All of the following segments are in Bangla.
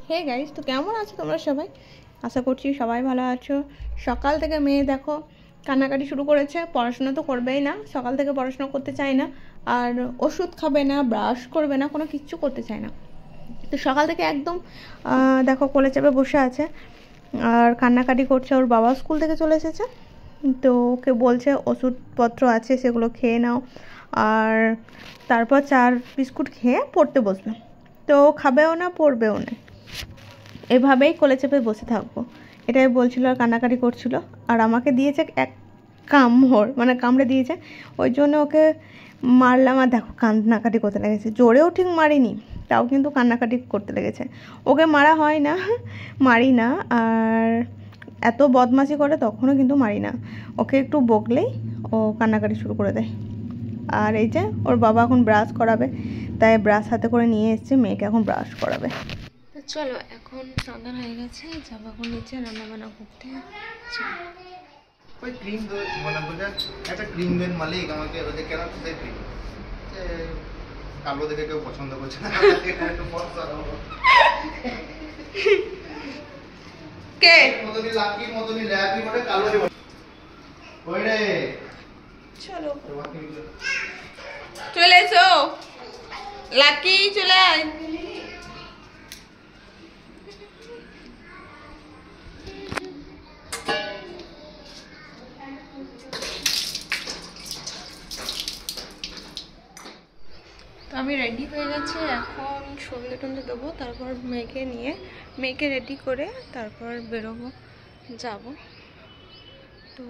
হে গাইস, তো কেমন আছো তোমরা সবাই? আশা করছি সবাই ভালো আছো। সকাল থেকে মেয়ে দেখো কান্নাকাটি শুরু করেছে। পড়াশোনা তো করবেই না, সকাল থেকে পড়াশোনা করতে চায় না, আর ওষুধ খাবে না, ব্রাশ করবে না, কোনো কিচ্ছু করতে চায় না। তো সকাল থেকে একদম দেখো কোলে চেপে বসে আছে আর কান্নাকাটি করছে। ওর বাবা স্কুল থেকে চলে এসেছে, তো ওকে বলছে ওষুধপত্র আছে সেগুলো খেয়ে নাও, আর তারপর চার বিস্কুট খেয়ে পড়তে বসবে। তো খাবেও না, পড়বেও না, এভাবেই কোলে চেপে বসে থাকবো, এটাই বলছিল। আর কান্নাকাটি করছিল, আর আমাকে দিয়েছে এক কামড়, মানে কামড়ে দিয়েছে। ওই জন্য ওকে মারলাম, আর দেখো কান্নাকাটি করতে লেগেছে। জোরেও ঠিক মারিনি, তাও কিন্তু কান্নাকাটি করতে লেগেছে। ওকে মারা হয় না, মারি না, আর এত বদমাশি করে তখনও কিন্তু মারি না। ওকে একটু বকলেই ও কান্নাকাটি শুরু করে দেয়। আর এই যে ওর বাবা এখন ব্রাশ করাবে, তাই ব্রাশ হাতে করে নিয়ে এসছে, মেয়েকে এখন ব্রাশ করাবে। তো চলো, এখন সন্ধ্যা হয়ে গেছে, যাবো এখন নিচে রান্না বান্না করতে। ওই ক্রিম মানে বলছেন একটা ক্রিম দেন মালিক আমাকে, ওই যে কেন কোথায় ক্রিম কালো দেখে কেউ পছন্দ করছে না, একটু ফর্সা কে মতনি লাকি মতনি ল্যাপি মতে কালো ওই রে। চলো চলে এসো, লাকি চলে আয়। তো আমি রেডি হয়ে গেছি, এখন সন্ধে টন্ধে দেবো, তারপর মেয়েকে রেডি করে তারপর বেরোবো, যাব। তো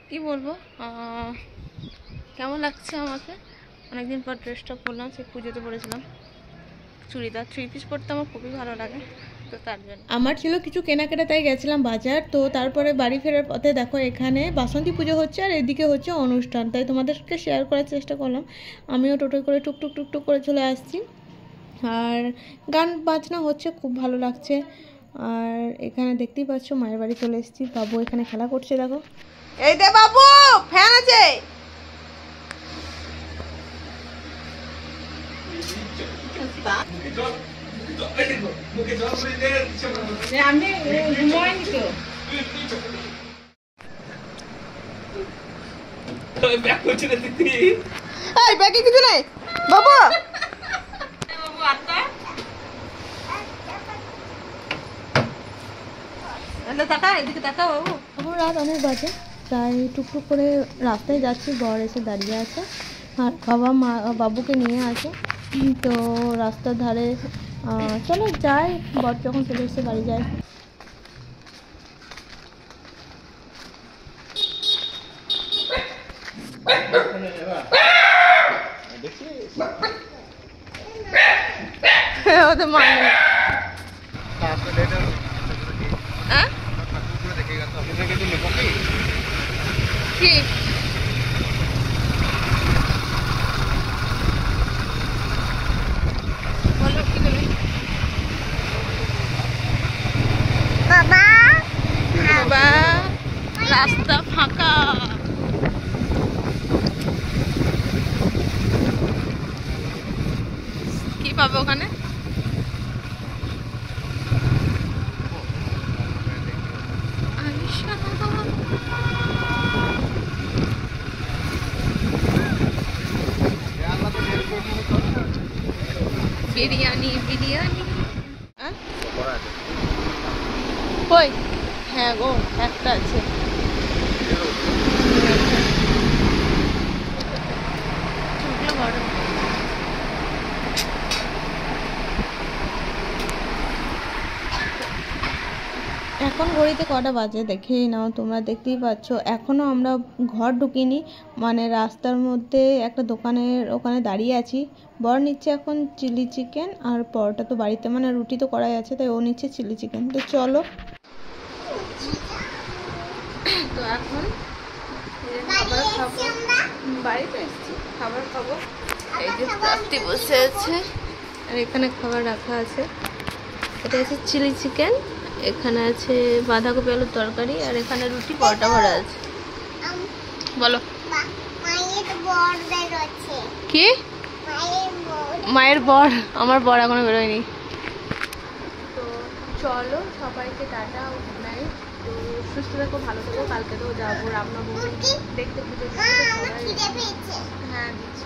কি বলবো, কেমন লাগছে আমাকে? অনেকদিন পর ড্রেসটা পরলাম, সেই পুজোতে পরেছিলাম চুড়িদার। 3 পিস পরতে আমার খুবই ভালো লাগে, তো তার জন্য আমার ছিল কিছু কেনাকাটা, তাই গেছিলাম বাজার। তো তারপরে বাড়ি ফেরার পথে দেখো এখানে বাসন্তী পুজো হচ্ছে, আর এদিকে হচ্ছে অনুষ্ঠান, তাই তোমাদেরকে শেয়ার করার চেষ্টা করলাম। আমিও টোটোয় করে টুকটুক টুকটুক করে চলে আসছি, আর গান বাজনা হচ্ছে, খুব ভালো লাগছে। আর এখানে দেখতেই পাচ্ছ মায়ের বাড়ি চলে এসেছি। বাবু এখানে খেলা করছে, দেখো। এই দে বাবু, ফ্যান আছে। আমি ঘুমাইনি তো। এই ব্যাগে কিছু নেই বাবু। এখন রাত অনেক বাজে, তাই টুকটুক করে রাস্তায় যাচ্ছি। বর এসে দাঁড়িয়ে আছে, আর বাবা মা বাবুকে নিয়ে আছে। তো রাস্তার ধারে চলো যাই, বর যখন চলে এসে বাড়ি যায়। ওদের মানে কি বলো, কি বলে বাবা? বাবা, রাস্তা ফাঁকা। কি পাবে ওখানে? বিরিয়ানি বিরিয়ানি কই? হ্যাঁ গো, একটা আছে। এখন ঘড়িতে কটা বাজে দেখেই নাও, তোমরা দেখতেই পাচ্ছ। এখনও আমরা ঘর ঢুকিনি, মানে রাস্তার মধ্যে একটা দোকানের ওখানে দাঁড়িয়ে আছি। বর নিচ্ছে এখন চিলি চিকেন, আর পরোটা তো বাড়িতে, মানে রুটি তো করাই আছে, তাই ও নিচ্ছে চিলি চিকেন। তো চলো, তো এখন খাবার খাবো, বাড়িতে এসেছি, খাবার খাবো। এই যে প্রাপ্তি বসে আছে, আর এখানে খাবার রাখা আছে। এটা আছে চিলি চিকেন, এখানে আছে বাঁধাকপি আলুর তরকারি, আর এখানে রুটি পরোটা ভরা আছে। বলো কি? মায়ের বর? আমার বর এখনো বেরোয়নি। চলো সবাইকে টাটা, গুড নাইট। তো সুস্থ থেকো, ভালো থেকো। কালকে তো যাবো রামনবমী দেখতে, পুজো সবাই। হ্যাঁ দিচ্ছি।